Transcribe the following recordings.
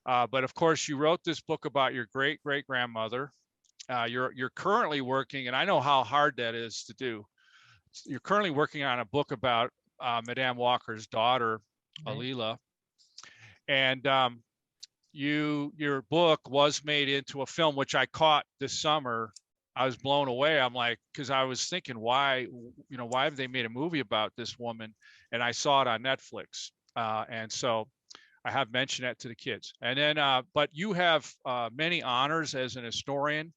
But of course, you wrote this book about your great-great-grandmother. You're currently working, and I know how hard that is to do. You're currently working on a book about Madame Walker's daughter, Right. Alila, and your book was made into a film, which I caught this summer. I was blown away. I'm like, because I was thinking, why have they made a movie about this woman? And I saw it on Netflix, and so I have mentioned that to the kids. And then, but you have many honors as an historian.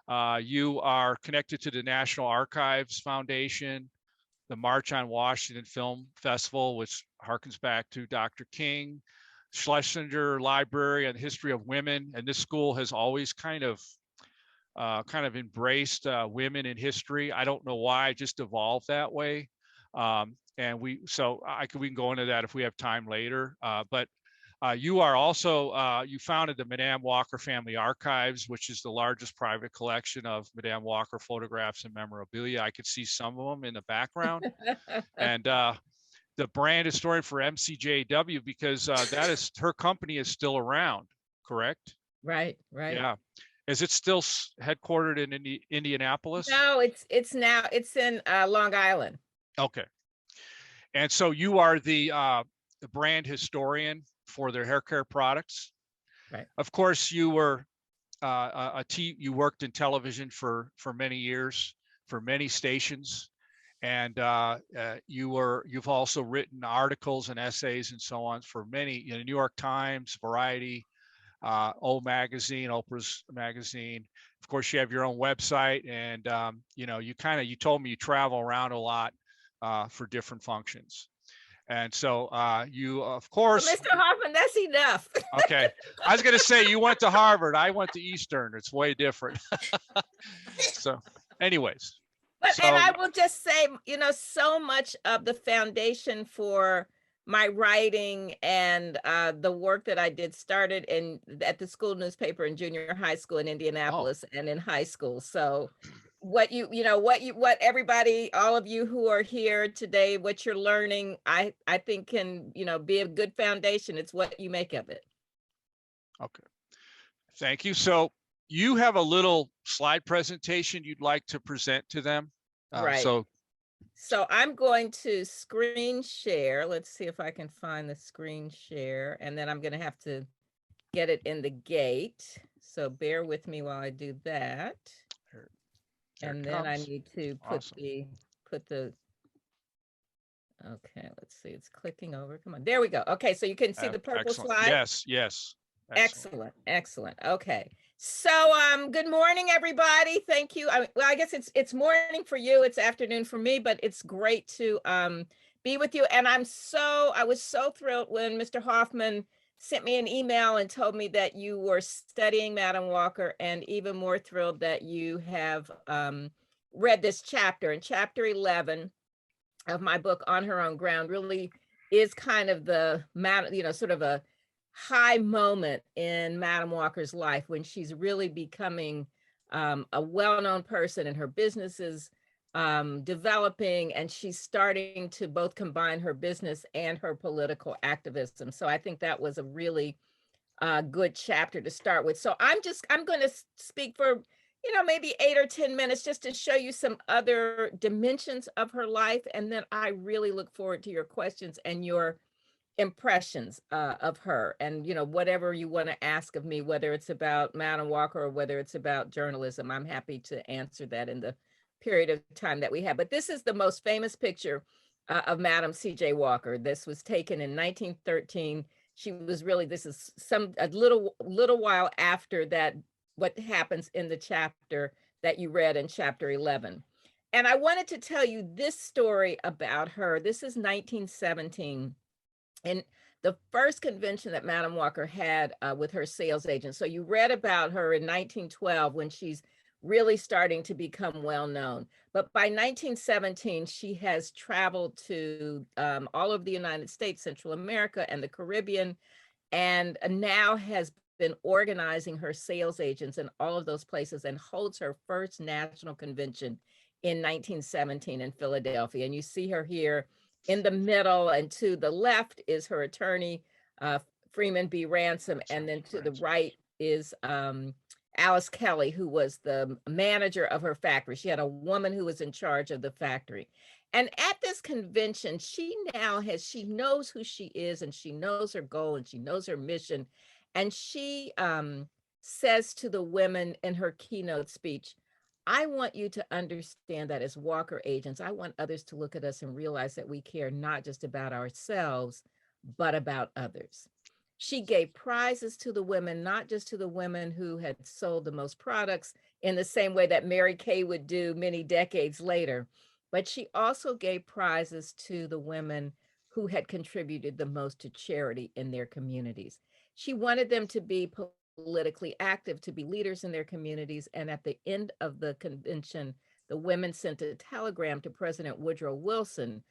You are connected to the National Archives Foundation, the March on Washington Film Festival, which harkens back to Dr. King, Schlesinger Library and History of Women. And this school has always kind of embraced women in history. I don't know why, it just evolved that way. And we can go into that if we have time later. But you are also, you founded the Madame Walker Family Archives, which is the largest private collection of Madame Walker photographs and memorabilia. I could see some of them in the background. And the brand historian for MCJW, because that is, her company is still around, correct? Right, right. Yeah. Is it still headquartered in Indianapolis? No, it's in Long Island. Okay. And so you are the brand historian for their hair care products. Right. Of course, you were you worked in television for many years, for many stations, and you've also written articles and essays and so on for many, New York Times, Variety, O Magazine, Oprah's magazine. Of course, you have your own website, and you told me you travel around a lot for different functions. And so you, of course. Well, Mr. Hoffman, that's enough. Okay. I was going to say, you went to Harvard. I went to Eastern. It's way different. So anyways. And I will just say, so much of the foundation for my writing and the work that I did started at the school newspaper in junior high school in Indianapolis and in high school. So what everybody, all of you who are here today, what you're learning, I think can, be a good foundation. It's what you make of it. Okay. Thank you. So you have a little slide presentation you'd like to present to them. Right. So I'm going to screen share. Let's see if I can find the screen share, and then I'm going to have to get it in the gate. So bear with me while I do that. And then I need to put the, okay, let's see, it's clicking over. Come on, there we go. Okay, so you can see the purple slide. Yes. Excellent. Okay. So good morning, everybody. Thank you. Well, I guess it's morning for you, it's afternoon for me, but it's great to be with you. And I was so thrilled when Mr. Hoffman sent me an email and told me that you were studying Madame Walker, and even more thrilled that you have read this chapter. And chapter 11 of my book, On Her Own Ground, really is kind of the, sort of a high moment in Madame Walker's life, when she's really becoming a well-known person, and her business is developing, and she's starting to both combine her business and her political activism. So I think that was a really good chapter to start with. So I'm going to speak for, maybe 8 or 10 minutes just to show you some other dimensions of her life. And then I really look forward to your questions and your impressions of her, and whatever you want to ask of me, whether it's about Madame Walker or whether it's about journalism. I'm happy to answer that in the period of time that we have. But this is the most famous picture of Madame C.J. Walker. This was taken in 1913. She was really, this is a little while after that, what happens in the chapter that you read in chapter 11. And I wanted to tell you this story about her. This is 1917. And the first convention that Madame Walker had with her sales agent. So you read about her in 1912 when she's really starting to become well known. But by 1917, she has traveled to all over the United States, Central America, and the Caribbean, and now has been organizing her sales agents in all of those places, and holds her first national convention in 1917 in Philadelphia. And you see her here in the middle, and to the left is her attorney, Freeman B. Ransom. And then to the right is Alice Kelly, who was the manager of her factory. She had a woman who was in charge of the factory. And at this convention, she knows who she is, and she knows her goal, and she knows her mission. And she says to the women in her keynote speech, I want you to understand that as Walker agents, I want others to look at us and realize that we care not just about ourselves, but about others. She gave prizes to the women, not just to the women who had sold the most products in the same way that Mary Kay would do many decades later, but she also gave prizes to the women who had contributed the most to charity in their communities. She wanted them to be politically active, to be leaders in their communities. And at the end of the convention, the women sent a telegram to President Woodrow Wilson,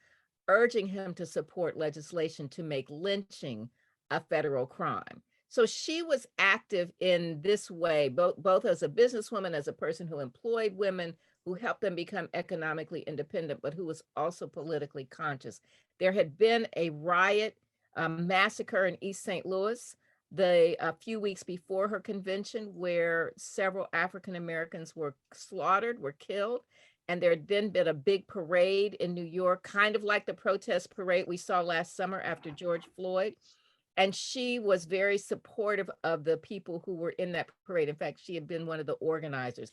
urging him to support legislation to make lynching a federal crime. So she was active in this way, both as a businesswoman, as a person who employed women, who helped them become economically independent, but who was also politically conscious. There had been a riot, massacre in East St. Louis a few weeks before her convention, where several African Americans were slaughtered, were killed. And there had then been a big parade in New York, kind of like the protest parade we saw last summer after George Floyd. And she was very supportive of the people who were in that parade. In fact, she had been one of the organizers.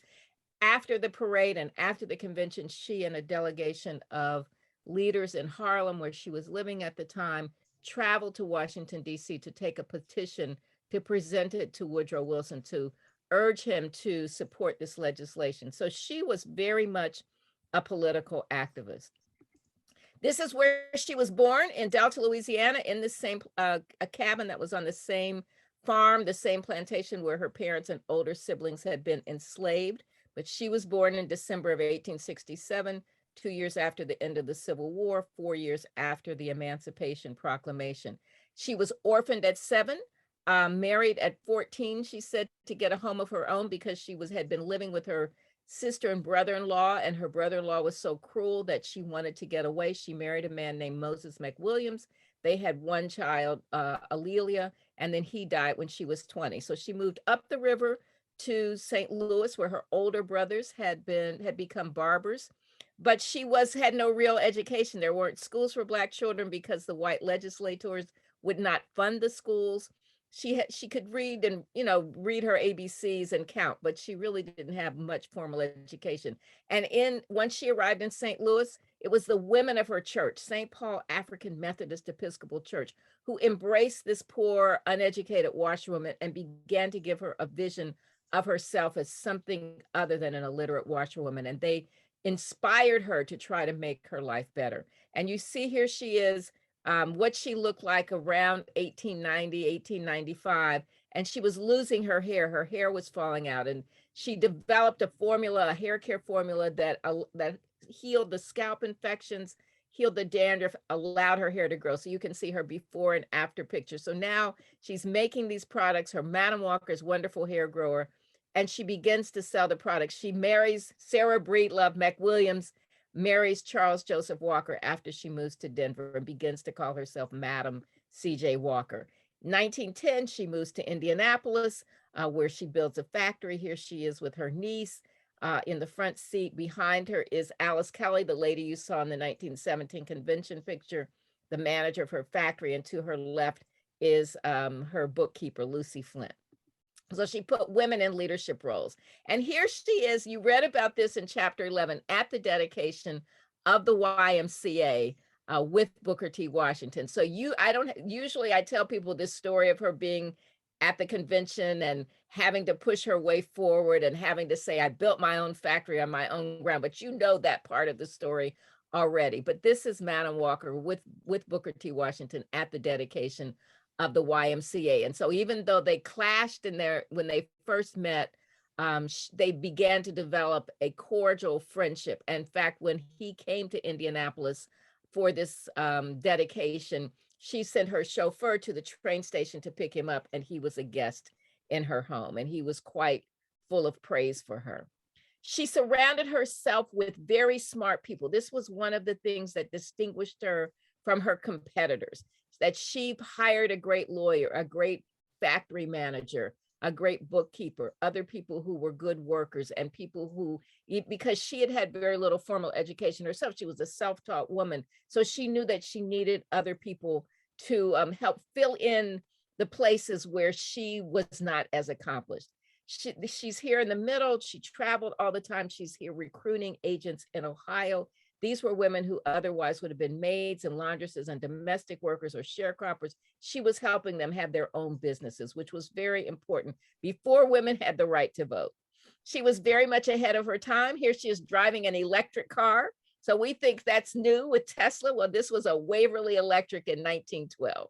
After the parade and after the convention, she and a delegation of leaders in Harlem, where she was living at the time, traveled to Washington, D.C. to take a petition to present it to Woodrow Wilson to urge him to support this legislation. So she was very much a political activist. This is where she was born, in Delta, Louisiana, in the same a cabin that was on the same farm, the same plantation where her parents and older siblings had been enslaved. But she was born in December of 1867, 2 years after the end of the Civil War, 4 years after the Emancipation Proclamation. She was orphaned at 7, married at 14, she said, to get a home of her own because she had been living with her sister and brother-in-law, and her brother-in-law was so cruel that she wanted to get away. She married a man named Moses McWilliams. They had one child, Alelia, and then he died when she was 20. So she moved up the river to St. Louis, where her older brothers had become barbers, but she had no real education. There weren't schools for Black children because the white legislators would not fund the schools. She could read and read her ABCs and count, but she really didn't have much formal education. And once she arrived in St. Louis, it was the women of her church, St. Paul African Methodist Episcopal Church, who embraced this poor, uneducated washerwoman and began to give her a vision of herself as something other than an illiterate washerwoman. And they inspired her to try to make her life better. And you see here she is, what she looked like around 1890, 1895, and she was losing her hair. Her hair was falling out, and she developed a hair care formula that healed the scalp infections, healed the dandruff, allowed her hair to grow. So you can see her before and after picture. So now she's making these products. Her Madam Walker's wonderful hair grower, and she begins to sell the products. She marries Sarah Breedlove McWilliams, marries Charles Joseph Walker after she moves to Denver, and begins to call herself Madam C.J. Walker. 1910, she moves to Indianapolis, where she builds a factory. Here she is with her niece. In the front seat behind her is Alice Kelly, the lady you saw in the 1917 convention picture, the manager of her factory. And to her left is her bookkeeper, Lucy Flint. So she put women in leadership roles. And here she is. You read about this in chapter 11 at the dedication of the YMCA with Booker T. Washington. So I tell people this story of her being at the convention and having to push her way forward and having to say, I built my own factory on my own ground. But you know that part of the story already. But this is Madam Walker with Booker T. Washington at the dedication of the YMCA. And so even though they clashed when they first met, they began to develop a cordial friendship. In fact, when he came to Indianapolis for this dedication, she sent her chauffeur to the train station to pick him up, and he was a guest in her home, and he was quite full of praise for her. She surrounded herself with very smart people. This was one of the things that distinguished her from her competitors. that she hired a great lawyer, a great factory manager, a great bookkeeper, other people who were good workers, and people who, because she had had very little formal education herself, she was a self-taught woman. So she knew that she needed other people to help fill in the places where she was not as accomplished. She's here in the middle. She traveled all the time. She's here recruiting agents in Ohio. These were women who otherwise would have been maids and laundresses and domestic workers or sharecroppers. She was helping them have their own businesses, which was very important before women had the right to vote. She was very much ahead of her time. Here she is driving an electric car. So we think that's new with Tesla. Well, this was a Waverly Electric in 1912.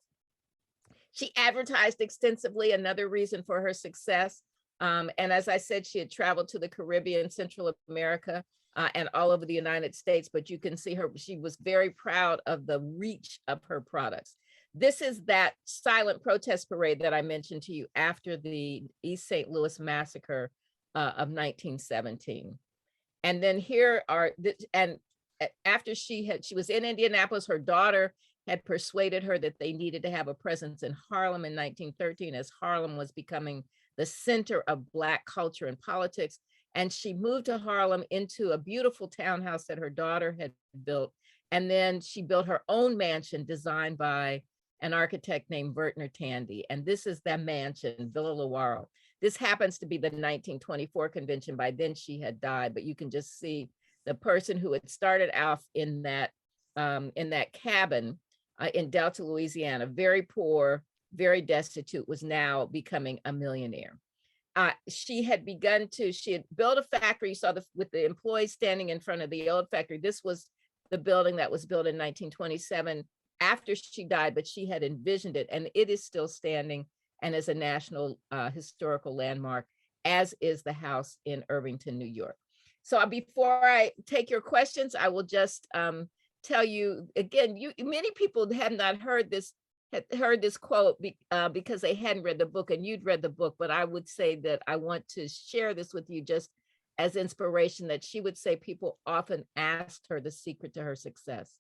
She advertised extensively, another reason for her success. And as I said, she had traveled to the Caribbean, Central America, and all over the United States, but you can see her, she was very proud of the reach of her products. This is that silent protest parade that I mentioned to you after the East St. Louis massacre of 1917. And then here are, and after she was in Indianapolis, her daughter had persuaded her that they needed to have a presence in Harlem in 1913 as Harlem was becoming the center of Black culture and politics. And she moved to Harlem into a beautiful townhouse that her daughter had built. And then she built her own mansion designed by an architect named Vertner Tandy. And this is that mansion, Villa Lawaro. This happens to be the 1924 convention. By then she had died, but you can just see the person who had started off in that cabin in Delta, Louisiana, very poor, very destitute, was now becoming a millionaire. She had built a factory. You saw with the employees standing in front of the old factory. This was the building that was built in 1927 after she died, but she had envisioned it, and it is still standing and is a national historical landmark, as is the house in Irvington, New York. So before I take your questions, I will just tell you again, many people have not heard this quote because they hadn't read the book, and you'd read the book, but I would say that I want to share this with you just as inspiration, that she would say people often asked her the secret to her success.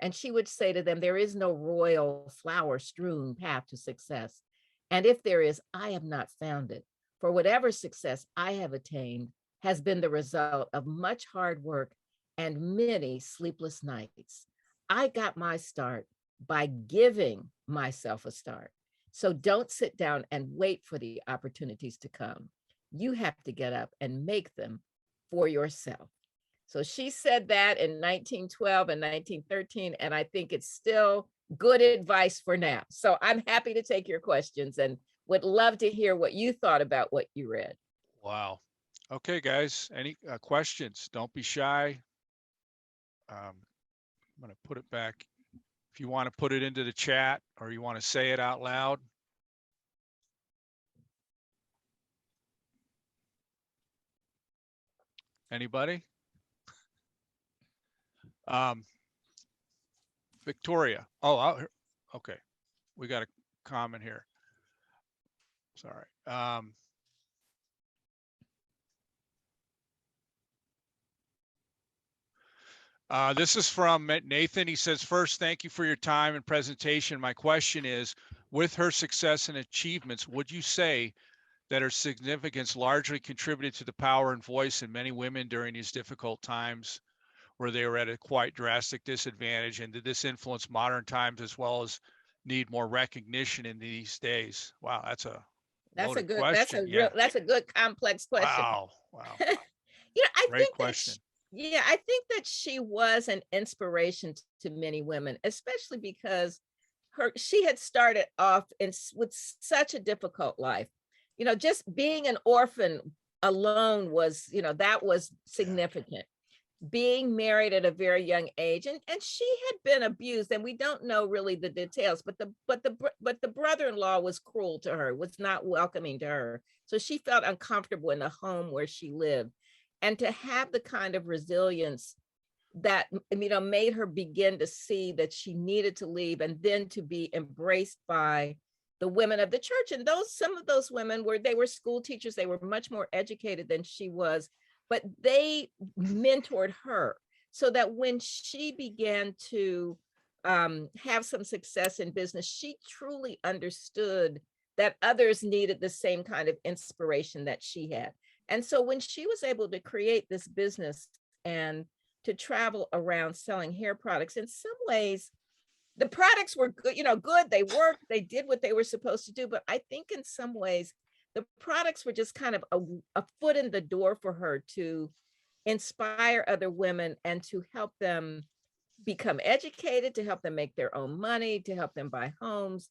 And she would say to them, there is no royal flower-strewn path to success. And if there is, I have not found it. For whatever success I have attained has been the result of much hard work and many sleepless nights. I got my start by giving myself a start. So don't sit down and wait for the opportunities to come. You have to get up and make them for yourself. So she said that in 1912 and 1913, and I think it's still good advice for now. So I'm happy to take your questions and would love to hear what you thought about what you read. Wow. Okay, guys, any questions? Don't be shy. I'm going to put it back. If you want to put it into the chat or you want to say it out loud. Anybody? Victoria. Oh, okay. We got a comment here. Sorry. This is from Nathan. He says, first, thank you for your time and presentation. My question is, with her success and achievements, would you say that her significance largely contributed to the power and voice in many women during these difficult times where they were at a quite drastic disadvantage? And did this influence modern times as well as need more recognition in these days? Wow, that's a question. That's a good complex question. Wow. I question. I think that she was an inspiration to many women, especially because she had started off with such a difficult life. Just being an orphan alone was, that was significant. Yeah. Being married at a very young age, and she had been abused, and we don't know really the details, but the brother-in-law was cruel to her, was not welcoming to her, so she felt uncomfortable in the home where she lived. And to have the kind of resilience that made her begin to see that she needed to leave, and then to be embraced by the women of the church. And some of those women were school teachers. They were much more educated than she was, but they mentored her so that when she began to have some success in business, she truly understood that others needed the same kind of inspiration that she had. And so when she was able to create this business and to travel around selling hair products, in some ways, the products were good, good. They worked, they did what they were supposed to do. But I think in some ways, the products were just kind of a foot in the door for her to inspire other women and to help them become educated, to help them make their own money, to help them buy homes,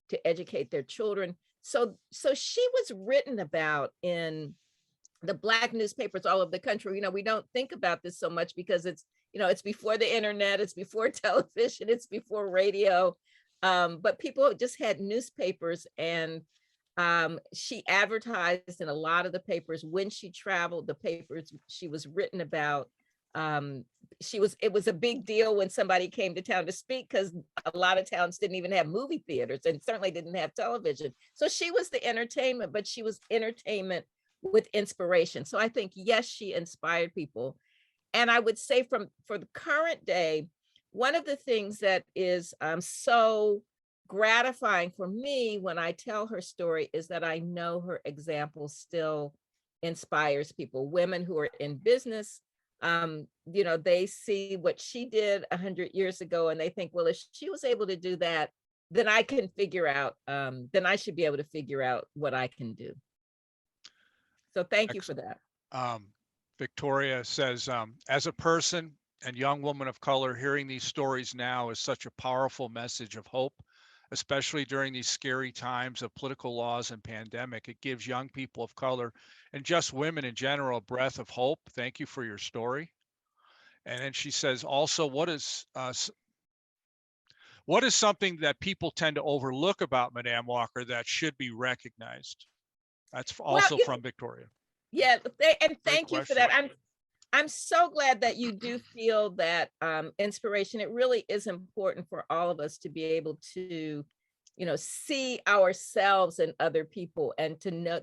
to educate their children. So she was written about in the Black newspapers all over the country. We don't think about this so much because it's before the internet, it's before television, it's before radio. But people just had newspapers, and she advertised in a lot of the papers when she traveled, the papers she was written about. It was a big deal when somebody came to town to speak, because a lot of towns didn't even have movie theaters and certainly didn't have television. So she was the entertainment, but she was entertainment with inspiration. So I think, yes, she inspired people. And I would say for the current day, one of the things that is so gratifying for me when I tell her story is that I know her example still inspires people, women who are in business. They see what she did 100 years ago and they think, well, if she was able to do that, then I can figure out, then I should be able to figure out what I can do. So thank you for that. Victoria says, as a person and young woman of color, hearing these stories now is such a powerful message of hope, especially during these scary times of political laws and pandemic. It gives young people of color and just women in general a breath of hope. Thank you for your story. And then she says, also, what is something that people tend to overlook about Madame Walker that should be recognized? That's also from Victoria. Yeah, and thank you for that. I'm so glad that you do feel that inspiration. It really is important for all of us to be able to, see ourselves in other people, and to know,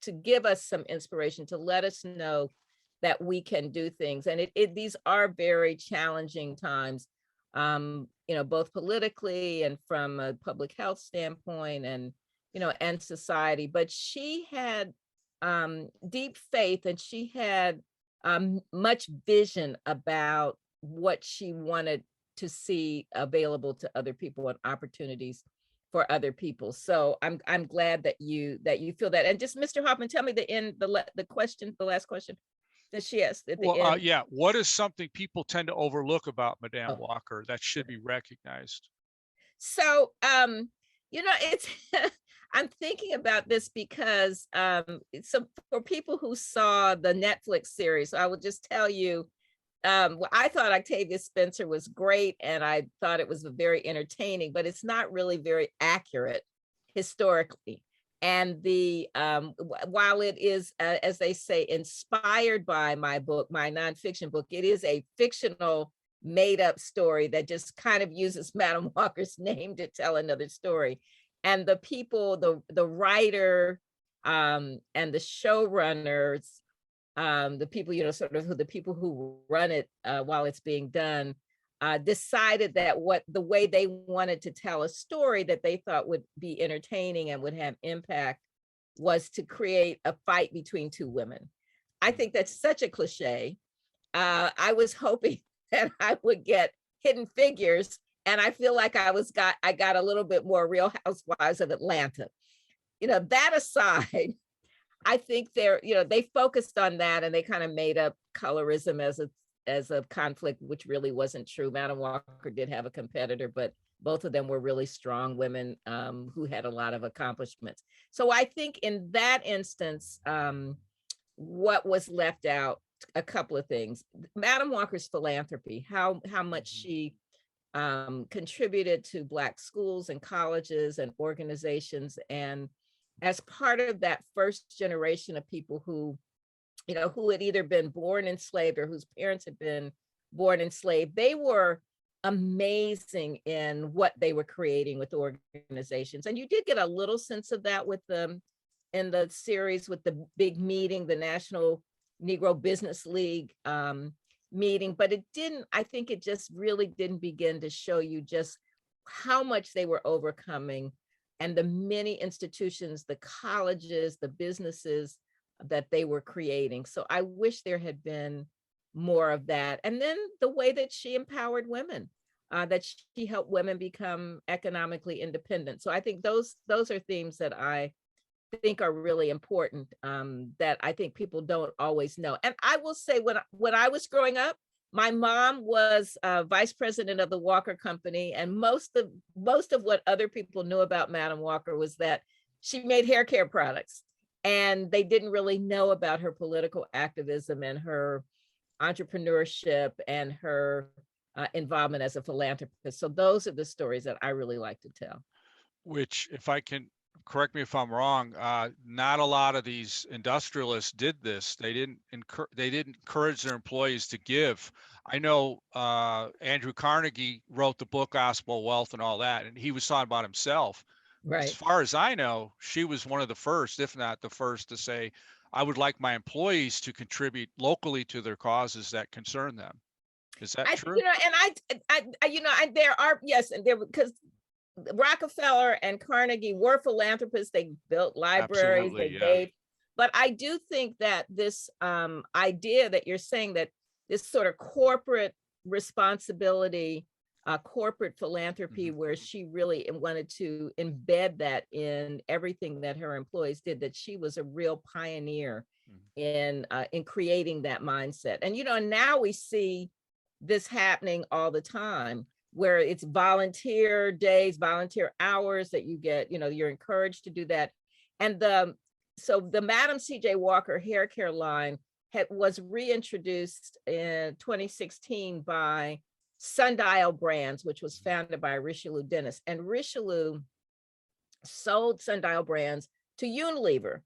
to give us some inspiration, to let us know that we can do things. And these are very challenging times, both politically and from a public health standpoint, and and society. But she had deep faith, and she had much vision about what she wanted to see available to other people and opportunities for other people. So I'm glad that you feel that. And just, Mr. Hoffman, tell me the last question that she asked at the end. Yeah. What is something people tend to overlook about Madame Walker that should be recognized? So, it's I'm thinking about this because so for people who saw the Netflix series, I will just tell you, I thought Octavia Spencer was great, and I thought it was very entertaining, but it's not really very accurate historically. And while it is, as they say, inspired by my book, my nonfiction book, it is a fictional made up story that just kind of uses Madame Walker's name to tell another story. And the people, the writer and the showrunners, the people, the people who run it while it's being done, decided that the way they wanted to tell a story that they thought would be entertaining and would have impact was to create a fight between two women. I think that's such a cliche. I was hoping that I would get Hidden Figures, and I feel like I got a little bit more Real Housewives of Atlanta. That aside, I think they focused on that, and they kind of made up colorism as a conflict, which really wasn't true. Madame Walker did have a competitor, but both of them were really strong women who had a lot of accomplishments. So I think in that instance, what was left out, a couple of things. Madame Walker's philanthropy, how much she contributed to Black schools and colleges and organizations. And as part of that first generation of people who had either been born enslaved or whose parents had been born enslaved, they were amazing in what they were creating with organizations. And you did get a little sense of that with them in the series, with the big meeting, the National Negro Business League. meeting, but it didn't, I think it just really didn't begin to show you just how much they were overcoming, and the many institutions, the colleges, the businesses that they were creating. So I wish there had been more of that. And then the way that she empowered women, that she helped women become economically independent. So I think those are themes that I think are really important, that I think people don't always know. And I will say, when I was growing up, my mom was vice president of the Walker Company, and most of what other people knew about Madam Walker was that she made hair care products, and they didn't really know about her political activism and her entrepreneurship and her involvement as a philanthropist. So those are the stories that I really like to tell. Which, if I can, correct me if I'm wrong, not a lot of these industrialists did this. They didn't encourage their employees to give. I know Andrew Carnegie wrote the book Gospel Wealth and all that, and he was talking about himself. As Right. far as I know, she was one of the first, if not the first, to say, I would like my employees to contribute locally to their causes that concern them. Is that true? And there are, yes, and there, because Rockefeller and Carnegie were philanthropists. They built libraries, Absolutely, they yeah. gave. But I do think that this idea that you're saying, that this sort of corporate responsibility, corporate philanthropy, where she really wanted to embed that in everything that her employees did, that she was a real pioneer in creating that mindset. And now we see this happening all the time, where it's volunteer days, volunteer hours that you get, you're encouraged to do that. And so the Madam C.J. Walker hair care line was reintroduced in 2016 by Sundial Brands, which was founded by Richelieu Dennis. And Richelieu sold Sundial Brands to Unilever.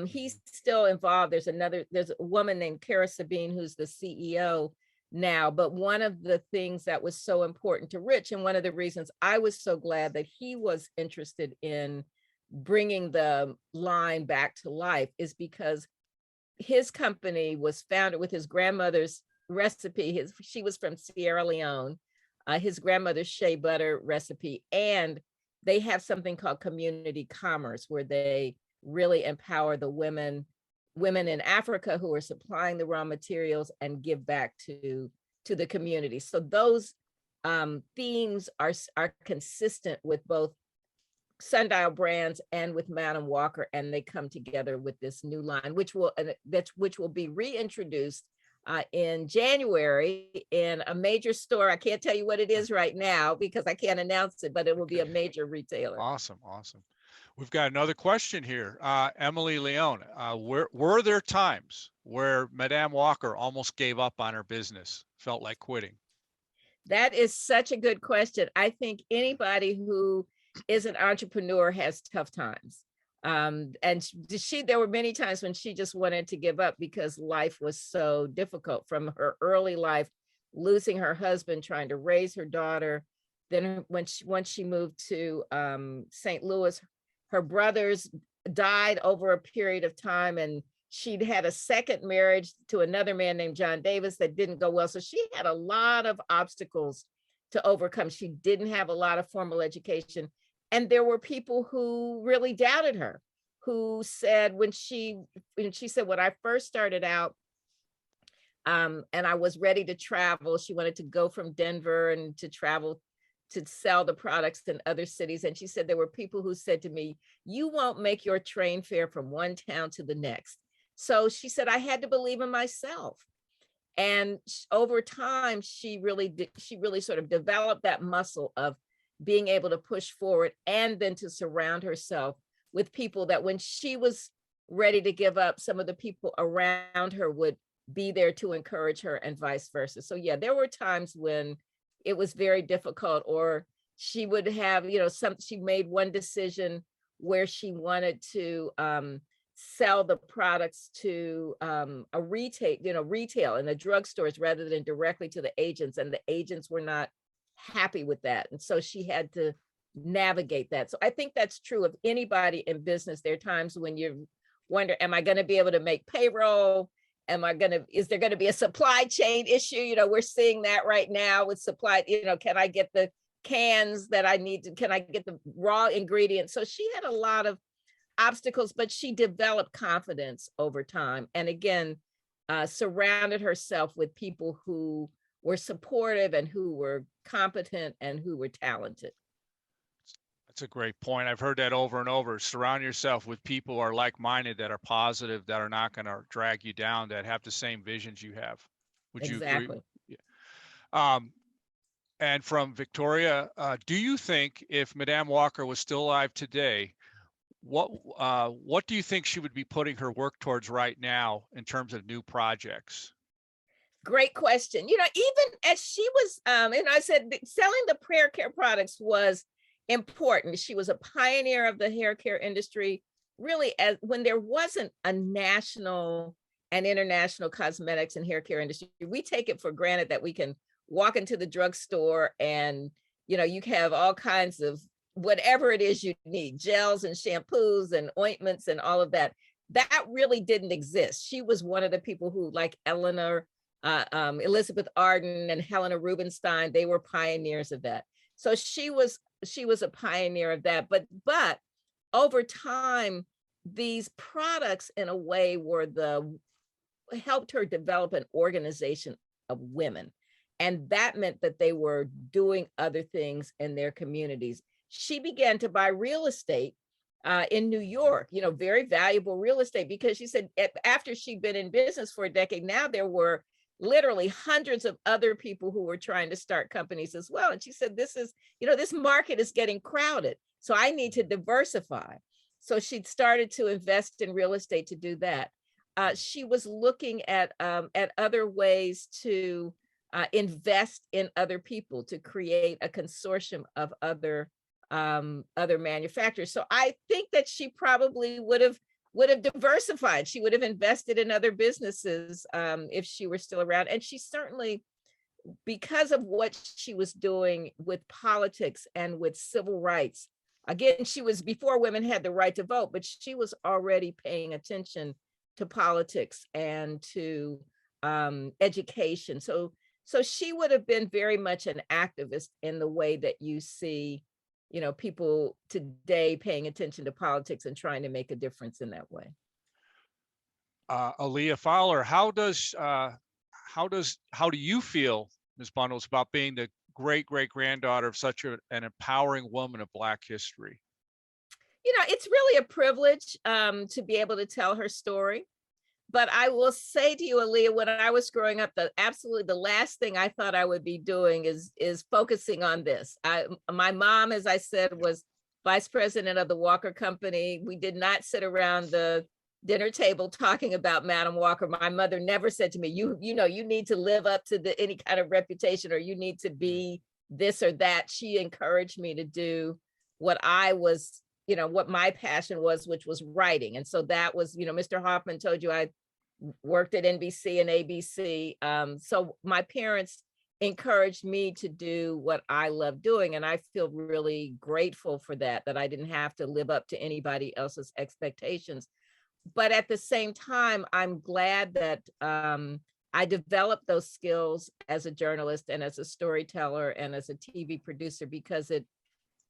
He's still involved. There's a woman named Cara Sabine, who's the CEO now. But one of the things that was so important to Rich, and one of the reasons I was so glad that he was interested in bringing the line back to life, is because his company was founded with his grandmother's recipe. She was from Sierra Leone, his grandmother's shea butter recipe. And they have something called community commerce, where they really empower the women in Africa who are supplying the raw materials and give back to the community. So those themes are consistent with both Sundial Brands and with Madam Walker, and they come together with this new line, which will be reintroduced in January in a major store. I can't tell you what it is right now because I can't announce it, but it will be a major retailer. Awesome. We've got another question here. Emily Leone, were there times where Madame Walker almost gave up on her business, felt like quitting? That is such a good question. I think anybody who is an entrepreneur has tough times. And there were many times when she just wanted to give up because life was so difficult, from her early life, losing her husband, trying to raise her daughter. Then once she moved to St. Louis, her brothers died over a period of time, and she'd had a second marriage to another man named John Davis that didn't go well. So she had a lot of obstacles to overcome. She didn't have a lot of formal education. And there were people who really doubted her, who said, when she said, when I first started out, and I was ready to travel, she wanted to go from Denver and to travel to sell the products in other cities. And she said, there were people who said to me, you won't make your train fare from one town to the next. So she said, I had to believe in myself. And over time, she really sort of developed that muscle of being able to push forward, and then to surround herself with people that when she was ready to give up, some of the people around her would be there to encourage her, and vice versa. So yeah, there were times when it was very difficult, or she would have, she made one decision where she wanted to sell the products to a retail in the drugstores rather than directly to the agents, and the agents were not happy with that. And so she had to navigate that. So I think that's true of anybody in business. There are times when you wonder, am I going to be able to make payroll? is there gonna be a supply chain issue? You know, we're seeing that right now with supply, you know, can I get the cans that I need to, can I get the raw ingredients? So she had a lot of obstacles, but she developed confidence over time. And again, surrounded herself with people who were supportive and who were competent and who were talented. That's a great point. I've heard that over and over. Surround yourself with people who are like-minded, that are positive, that are not going to drag you down, that have the same visions you have. Would you agree? Exactly. Yeah. And from Victoria, do you think if Madame Walker was still alive today, what do you think she would be putting her work towards right now in terms of new projects? Great question. You know, even as she was, and I said selling the prayer care products was important. She was a pioneer of the hair care industry, really, as when there wasn't a national and international cosmetics and hair care industry. We take it for granted that we can walk into the drugstore and, you know, you have all kinds of whatever it is you need, gels and shampoos and ointments and all of that. That really didn't exist. She was one of the people who, like Elizabeth Arden and Helena Rubinstein, they were pioneers of that. So she was a pioneer of that. But over time, these products in a way helped her develop an organization of women. And that meant that they were doing other things in their communities. She began to buy real estate in New York, you know, very valuable real estate, because she said after she'd been in business for a decade, now there were literally hundreds of other people who were trying to start companies as well. And she said, this is, you know, this market is getting crowded, so I need to diversify. So she started to invest in real estate to do that. She was looking at other ways to invest in other people, to create a consortium of other manufacturers. So I think that she probably would have diversified. She would have invested in other businesses if she were still around. And she certainly, because of what she was doing with politics and with civil rights, again, she was before women had the right to vote, but she was already paying attention to politics and to education. So she would have been very much an activist in the way that you see, you know, people today paying attention to politics and trying to make a difference in that way. Aaliyah Fowler, how do you feel, Ms. Bundles, about being the great granddaughter of such an empowering woman of Black history? You know, it's really a privilege to be able to tell her story. But I will say to you, Aaliyah, when I was growing up, absolutely the last thing I thought I would be doing is focusing on this. My mom, as I said, was vice president of the Walker Company. We did not sit around the dinner table talking about Madam Walker. My mother never said to me, you know, you need to live up to any kind of reputation, or you need to be this or that. She encouraged me to do what I was, you know, what my passion was, which was writing. And so that was, you know, Mr. Hoffman told you I worked at NBC and ABC. So my parents encouraged me to do what I love doing. And I feel really grateful for that I didn't have to live up to anybody else's expectations. But at the same time, I'm glad that I developed those skills as a journalist and as a storyteller and as a TV producer, because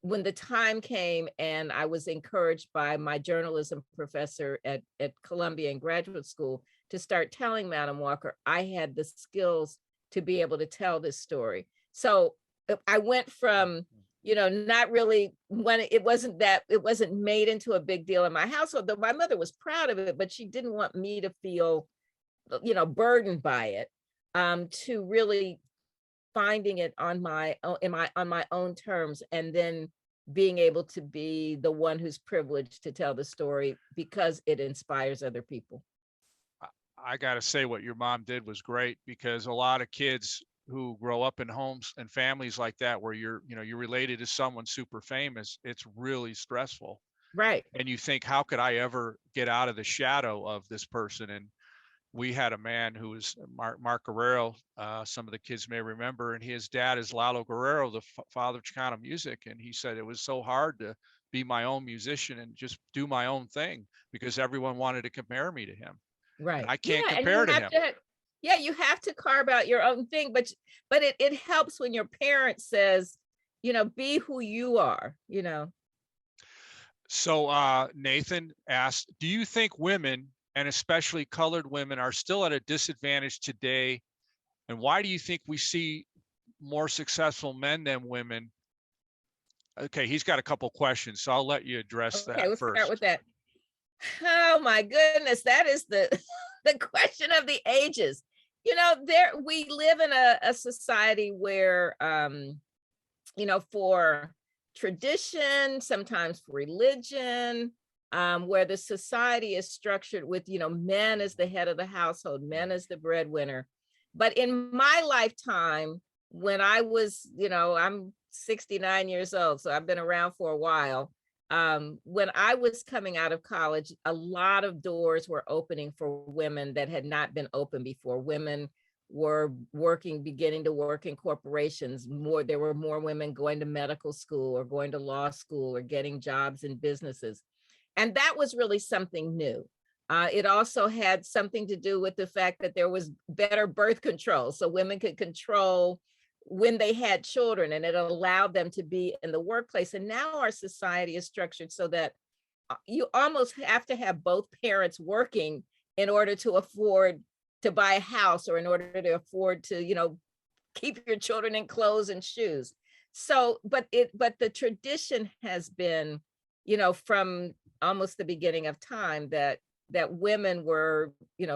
when the time came and I was encouraged by my journalism professor at Columbia in graduate school to start telling Madam Walker, I had the skills to be able to tell this story. So I went from, you know, not really, when it wasn't made into a big deal in my household, though my mother was proud of it, but she didn't want me to feel, you know, burdened by it, to really finding it on my own terms, and then being able to be the one who's privileged to tell the story because it inspires other people. I got to say, what your mom did was great, because a lot of kids who grow up in homes and families like that, where you're related to someone super famous, it's really stressful. Right. And you think, how could I ever get out of the shadow of this person? And we had a man who was Mark Guerrero. Some of the kids may remember, and his dad is Lalo Guerrero, the father of Chicano music. And he said it was so hard to be my own musician and just do my own thing because everyone wanted to compare me to him. and Right. I Yeah, can't and you compare to have him. to, yeah, you have to carve out your own thing, but it helps when your parent says, be who you are. So Nathan asked, do you think women, and especially colored women, are still at a disadvantage today? And why do you think we see more successful men than women? Okay, he's got a couple questions, so I'll let you address Okay, that we'll start with first. that. Oh my goodness, that is the the question of the ages. There we live in a society where for tradition, sometimes for religion, where the society is structured with, men as the head of the household, men as the breadwinner. But in my lifetime, when I was, I'm 69 years old, so I've been around for a while. When I was coming out of college, a lot of doors were opening for women that had not been open before. Women were beginning to work in corporations. There were more women going to medical school or going to law school or getting jobs in businesses. And that was really something new. It also had something to do with the fact that there was better birth control. So women could control when they had children, and it allowed them to be in the workplace. And now our society is structured so that you almost have to have both parents working in order to afford to buy a house, or in order to afford to, keep your children in clothes and shoes. So, but the tradition has been, from almost the beginning of time, that women were,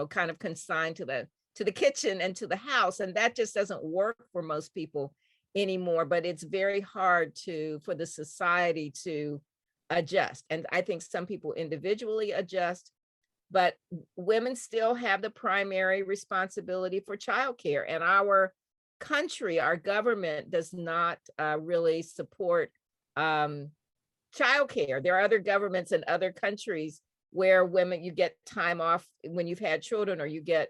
kind of consigned to the kitchen and to the house, and that just doesn't work for most people anymore. But it's very hard for the society to adjust, and I think some people individually adjust, but women still have the primary responsibility for childcare. And our country, our government does not really support childcare. There are other governments in other countries where women, you get time off when you've had children, or you get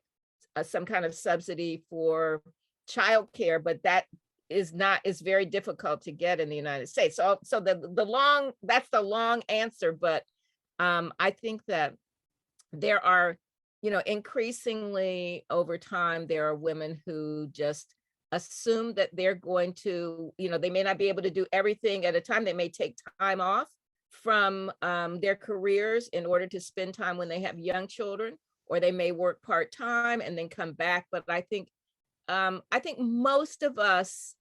some kind of subsidy for childcare, but that is very difficult to get in the United States. So that's the long answer, but I think that there are, increasingly over time, there are women who just assume that they're going to, they may not be able to do everything at a time. They may take time off from their careers in order to spend time when they have young children, or they may work part-time and then come back. But I think most of us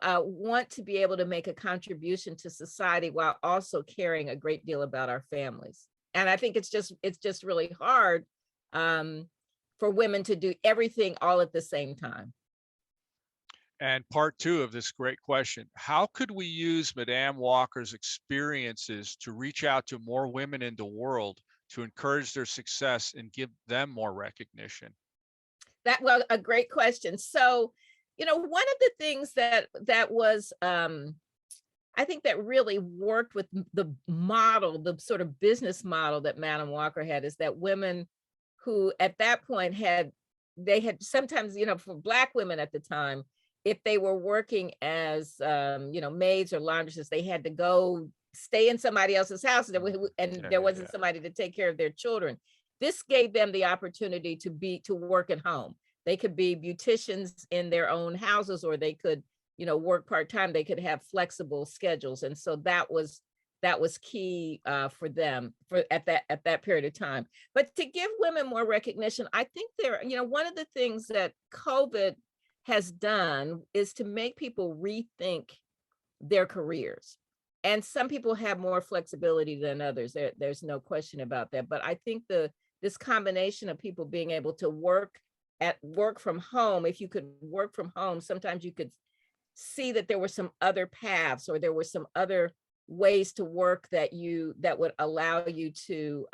want to be able to make a contribution to society while also caring a great deal about our families. And I think it's just really hard for women to do everything all at the same time. And part two of this great question, how could we use Madame Walker's experiences to reach out to more women in the world to encourage their success and give them more recognition? Well, a great question. So, one of the things that was I think that really worked with the the sort of business model that Madam Walker had, is that women who at that point they had sometimes, for Black women at the time, if they were working as, maids or laundresses, they had to go stay in somebody else's house, and there wasn't somebody to take care of their children. This gave them the opportunity to work at home. They could be beauticians in their own houses, or they could, work part-time. They could have flexible schedules. And so that was key for them at that period of time. But to give women more recognition, I think one of the things that COVID has done is to make people rethink their careers. And some people have more flexibility than others. There's no question about that. But I think this combination of people being able to work from home, if you could work from home, sometimes you could see that there were some other paths, or there were some other ways to work that would allow you to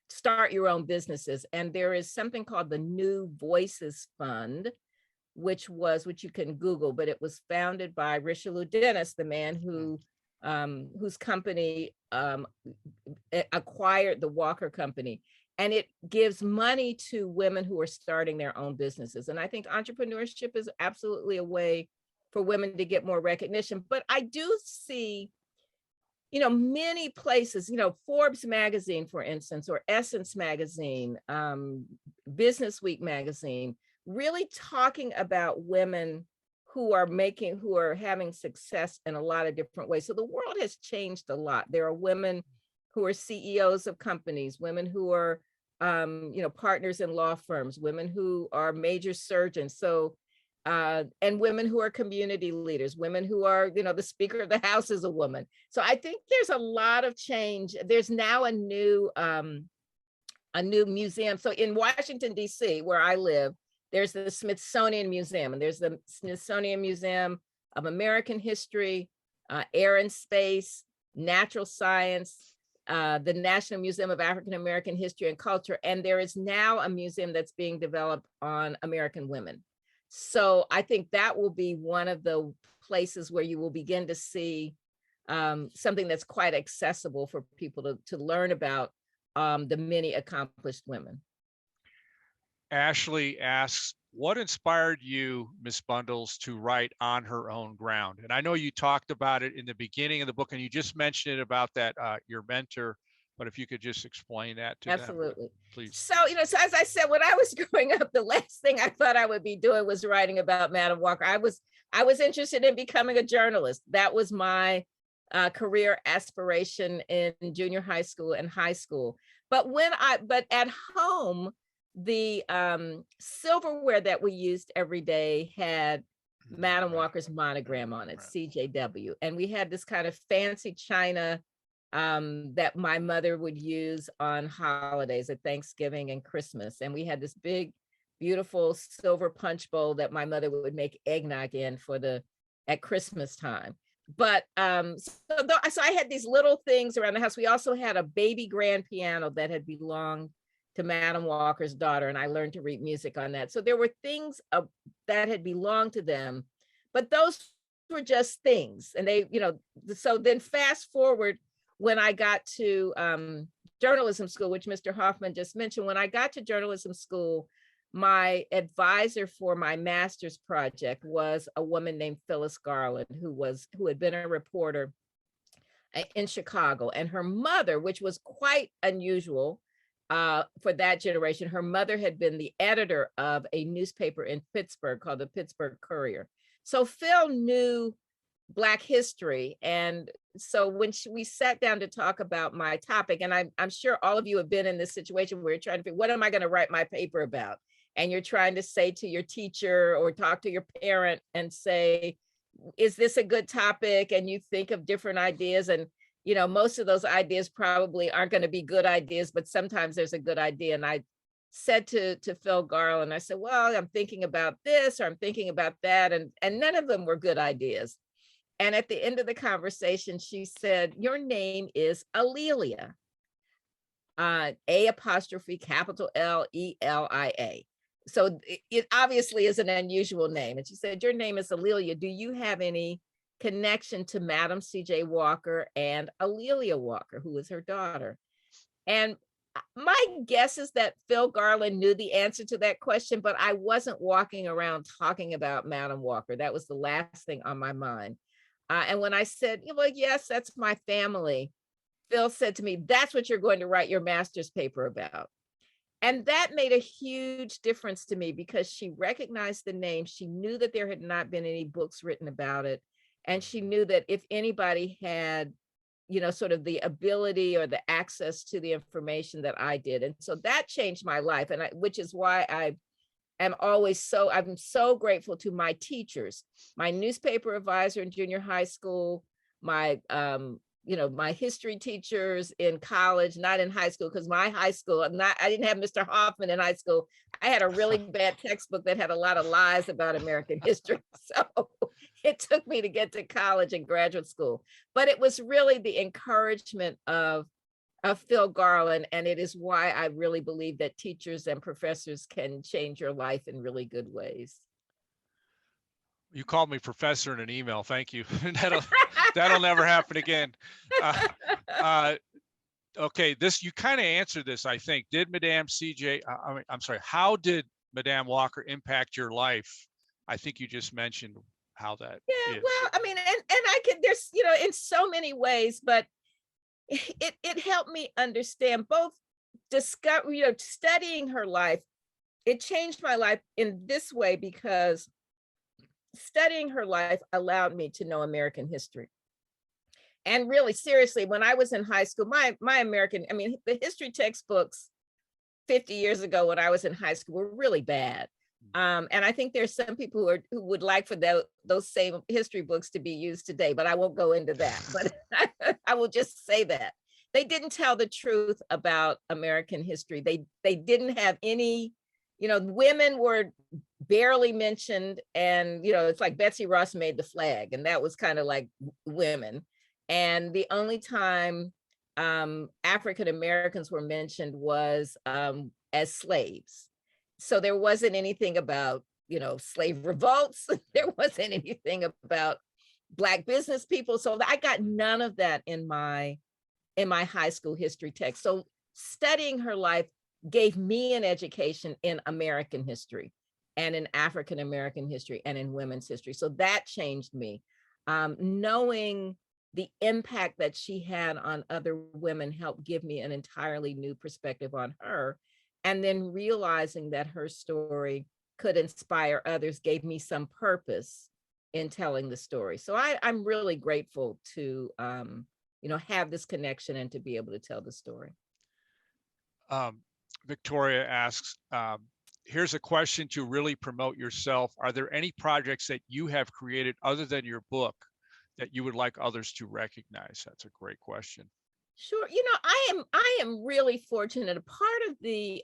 start your own businesses. And there is something called the New Voices Fund, which you can Google, but it was founded by Richelieu Dennis, the man whose company acquired the Walker Company. And it gives money to women who are starting their own businesses. And I think entrepreneurship is absolutely a way for women to get more recognition. But I do see, many places, Forbes magazine, for instance, or Essence magazine, Business Week magazine, really talking about women who are having success in a lot of different ways. So the world has changed a lot. There are women who are CEOs of companies, women who are, partners in law firms, women who are major surgeons. So, and women who are community leaders, women who are, the Speaker of the House is a woman. So I think there's a lot of change. There's now a new museum. So in Washington, D.C., where I live, there's the Smithsonian Museum, and there's the Smithsonian Museum of American History, Air and Space, Natural Science, the National Museum of African American History and Culture. And there is now a museum that's being developed on American women. So I think that will be one of the places where you will begin to see something that's quite accessible for people to learn about the many accomplished women. Ashley asks, what inspired you, Miss Bundles, to write On Her Own Ground? And I know you talked about it in the beginning of the book, and you just mentioned it about that, your mentor, but if you could just explain that to them. Absolutely. Please. So, so as I said, when I was growing up, the last thing I thought I would be doing was writing about Madam Walker. I was interested in becoming a journalist. That was my career aspiration in junior high school and high school. But at home, the silverware that we used every day had Madam Walker's monogram on it, CJW. And we had this kind of fancy china that my mother would use on holidays at Thanksgiving and Christmas. And we had this big, beautiful silver punch bowl that my mother would make eggnog in at Christmas time. But so I had these little things around the house. We also had a baby grand piano that had belonged to Madam Walker's daughter, and I learned to read music on that. So there were things that had belonged to them, but those were just things. And they, so then fast forward, when I got to journalism school, which Mr. Hoffman just mentioned, when I got to journalism school, my advisor for my master's project was a woman named Phyllis Garland, who had been a reporter in Chicago. And her mother, which was quite unusual for that generation, her mother had been the editor of a newspaper in Pittsburgh called the Pittsburgh Courier. So Phil knew Black history. And so when we sat down to talk about my topic, and I'm sure all of you have been in this situation where you're trying to figure, what am I going to write my paper about? And you're trying to say to your teacher or talk to your parent and say, is this a good topic? And you think of different ideas. And, most of those ideas probably aren't going to be good ideas, but sometimes there's a good idea. And I said to Phil Garland, I said, well, I'm thinking about this, or I'm thinking about that. And none of them were good ideas. And at the end of the conversation, she said, your name is Alelia, A''Lelia. So it obviously is an unusual name. And she said, your name is Alelia. Do you have any connection to Madam C.J. Walker and Alelia Walker, who is her daughter? And my guess is that Phil Garland knew the answer to that question, but I wasn't walking around talking about Madam Walker. That was the last thing on my mind. And when I said, well, yes, that's my family, Phil said to me, that's what you're going to write your master's paper about. And that made a huge difference to me because she recognized the name. She knew that there had not been any books written about it. And she knew that if anybody had, sort of the ability or the access to the information that I did. And so that changed my life. And which is why I'm so grateful to my teachers, my newspaper advisor in junior high school, my my history teachers in college, not in high school, because my high school, I didn't have Mr. Hoffman in high school. I had a really bad textbook that had a lot of lies about American history. So it took me to get to college and graduate school. But it was really the encouragement of Phil Garland. And it is why I really believe that teachers and professors can change your life in really good ways. You called me professor in an email. Thank you. That'll never happen again. Okay, you kind of answered this, I think. Did Madame CJ, I'm sorry, how did Madame Walker impact your life? I think you just mentioned how that is. Well, I mean, and I could, there's, in so many ways, but it helped me understand both discover, studying her life. It changed my life in this way because studying her life allowed me to know American history. And really, seriously, when I was in high school, my American, I mean, the history textbooks 50 years ago when I was in high school were really bad. And I think there's some people who would like for those same history books to be used today, but I won't go into that. But I will just say that they didn't tell the truth about American history. They didn't have any, women were barely mentioned, and it's like Betsy Ross made the flag, and that was kind of like women. And the only time African Americans were mentioned was as slaves. So there wasn't anything about, slave revolts. There wasn't anything about Black business people. So I got none of that in my high school history text. So studying her life gave me an education in American history and in African American history and in women's history. So that changed me. Knowing the impact that she had on other women helped give me an entirely new perspective on her. And then realizing that her story could inspire others gave me some purpose in telling the story. So I'm really grateful to, have this connection and to be able to tell the story. Victoria asks, here's a question to really promote yourself. Are there any projects that you have created other than your book that you would like others to recognize? That's a great question. Sure. I am really fortunate. A part of the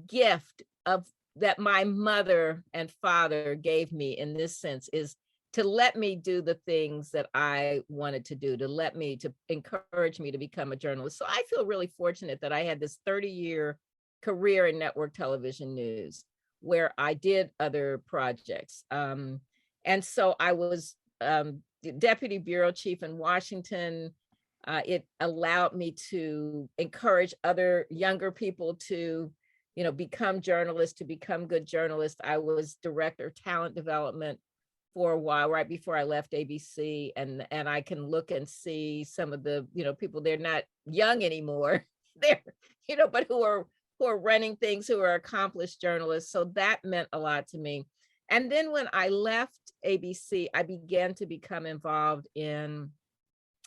gift of that my mother and father gave me in this sense is to let me do the things that I wanted to do, to encourage me to become a journalist. So I feel really fortunate that I had this 30-year career in network television news where I did other projects. And so I was deputy bureau chief in Washington. It allowed me to encourage other younger people to, become journalists, to become good journalists. I was director of talent development for a while, right before I left ABC. And I can look and see some of the, people, they're not young anymore. They're, but who are running things, who are accomplished journalists. So that meant a lot to me. And then when I left ABC, I began to become involved in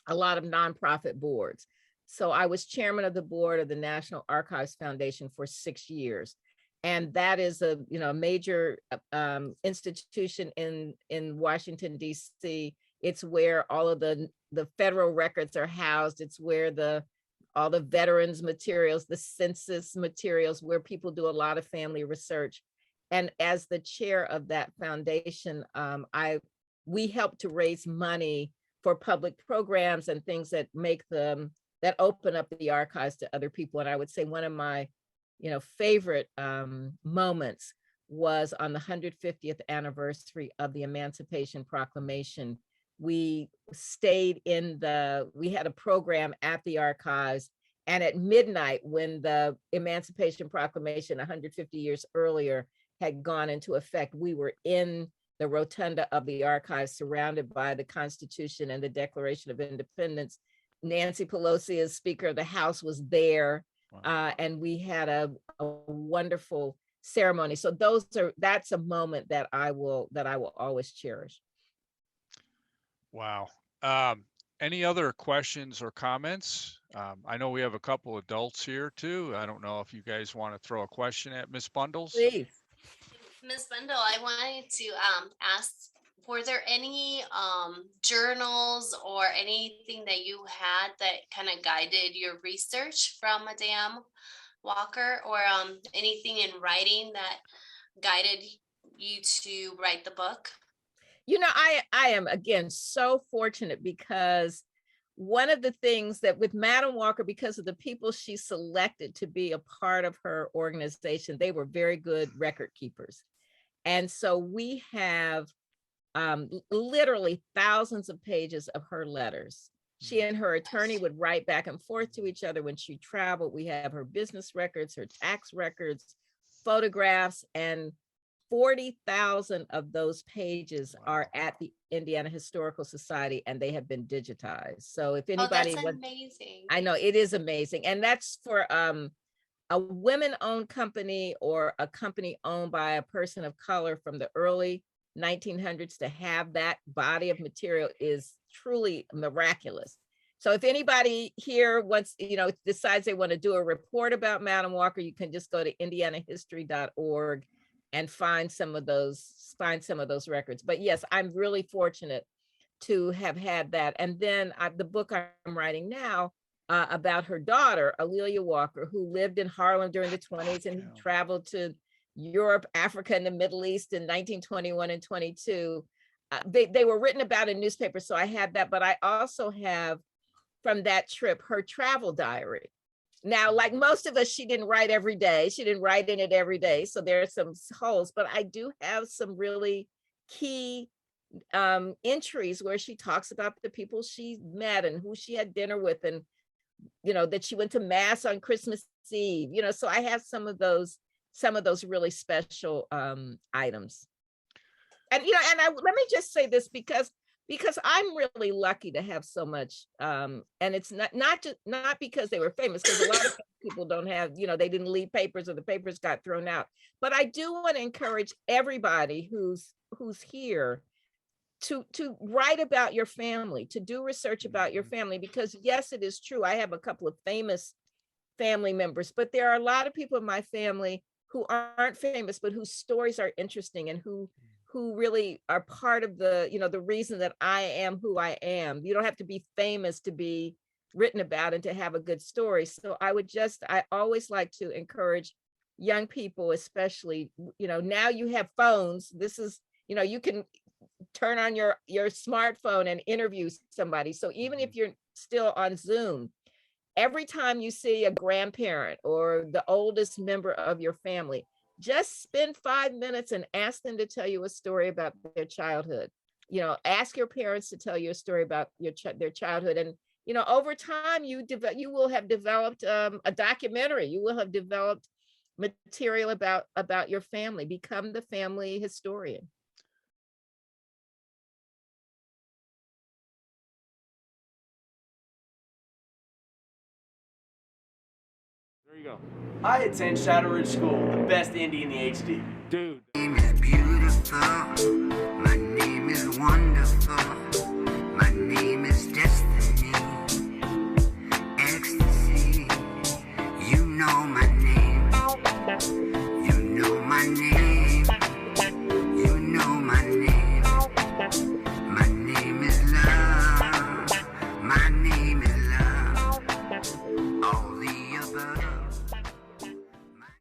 a lot of nonprofit boards. So I was chairman of the board of the National Archives Foundation for 6 years. And that is a major institution in Washington, D.C. It's where all of the federal records are housed. It's where all the veterans materials, the census materials, where people do a lot of family research. And as the chair of that foundation, we help to raise money for public programs and things that that open up the archives to other people. And I would say one of my favorite moments was on the 150th anniversary of the Emancipation Proclamation. We stayed we had a program at the archives, and at midnight, when the Emancipation Proclamation 150 years earlier had gone into effect, we were in the rotunda of the archives, surrounded by the Constitution and the Declaration of Independence. Nancy Pelosi, as Speaker of the House, was there. Wow. And we had a wonderful ceremony. So that's a moment that I will always cherish. Wow. Any other questions or comments? I know we have a couple adults here too. I don't know if you guys want to throw a question at Ms. Bundles. Please. Ms. Bundle, I wanted to ask, were there any journals or anything that you had that kind of guided your research from Madame Walker, or anything in writing that guided you to write the book? I am, again, so fortunate, because one of the things that with Madame Walker, because of the people she selected to be a part of her organization, they were very good record keepers. And so we have literally thousands of pages of her letters. She and her attorney would write back and forth to each other when she traveled. We have her business records, her tax records, photographs, and 40,000 of those pages are at the Indiana Historical Society, and they have been digitized. So if Oh, that's anybody was, amazing. I know it is amazing. And that's for a women-owned company or a company owned by a person of color from the early 1900s. To have that body of material is truly miraculous. So if anybody here wants, decides they want to do a report about Madam Walker, you can just go to indianahistory.org and find some of those records. But yes, I'm really fortunate to have had that. And then the book I'm writing now about her daughter, Alelia Walker, who lived in Harlem during the 20s and who traveled to Europe, Africa, and the Middle East in 1921 and 22. They were written about in newspapers, so I had that, but I also have from that trip her travel diary. Now, like most of us, she didn't write every day. She didn't write in it every day. So there are some holes, but I do have some really key entries where she talks about the people she met and who she had dinner with, and that she went to mass on Christmas Eve, so I have some of those really special items. And let me just say this because I'm really lucky to have so much, and it's not because they were famous, because a lot of people don't have, they didn't leave papers or the papers got thrown out. But I do want to encourage everybody who's here to write about your family, to do research about your family, because yes, it is true. I have a couple of famous family members, but there are a lot of people in my family who aren't famous, but whose stories are interesting and who really are part of the, the reason that I am who I am. You don't have to be famous to be written about and to have a good story. So I always like to encourage young people, especially, now you have phones. This is, you can turn on your smartphone and interview somebody. So even if you're still on Zoom, every time you see a grandparent or the oldest member of your family, just spend 5 minutes and ask them to tell you a story about their childhood. Ask your parents to tell you a story about their childhood. And, over time, you will have developed a documentary. You will have developed material about your family. Become the family historian. There you go. I attend Shadow Ridge School, the best indie in the HD. Dude.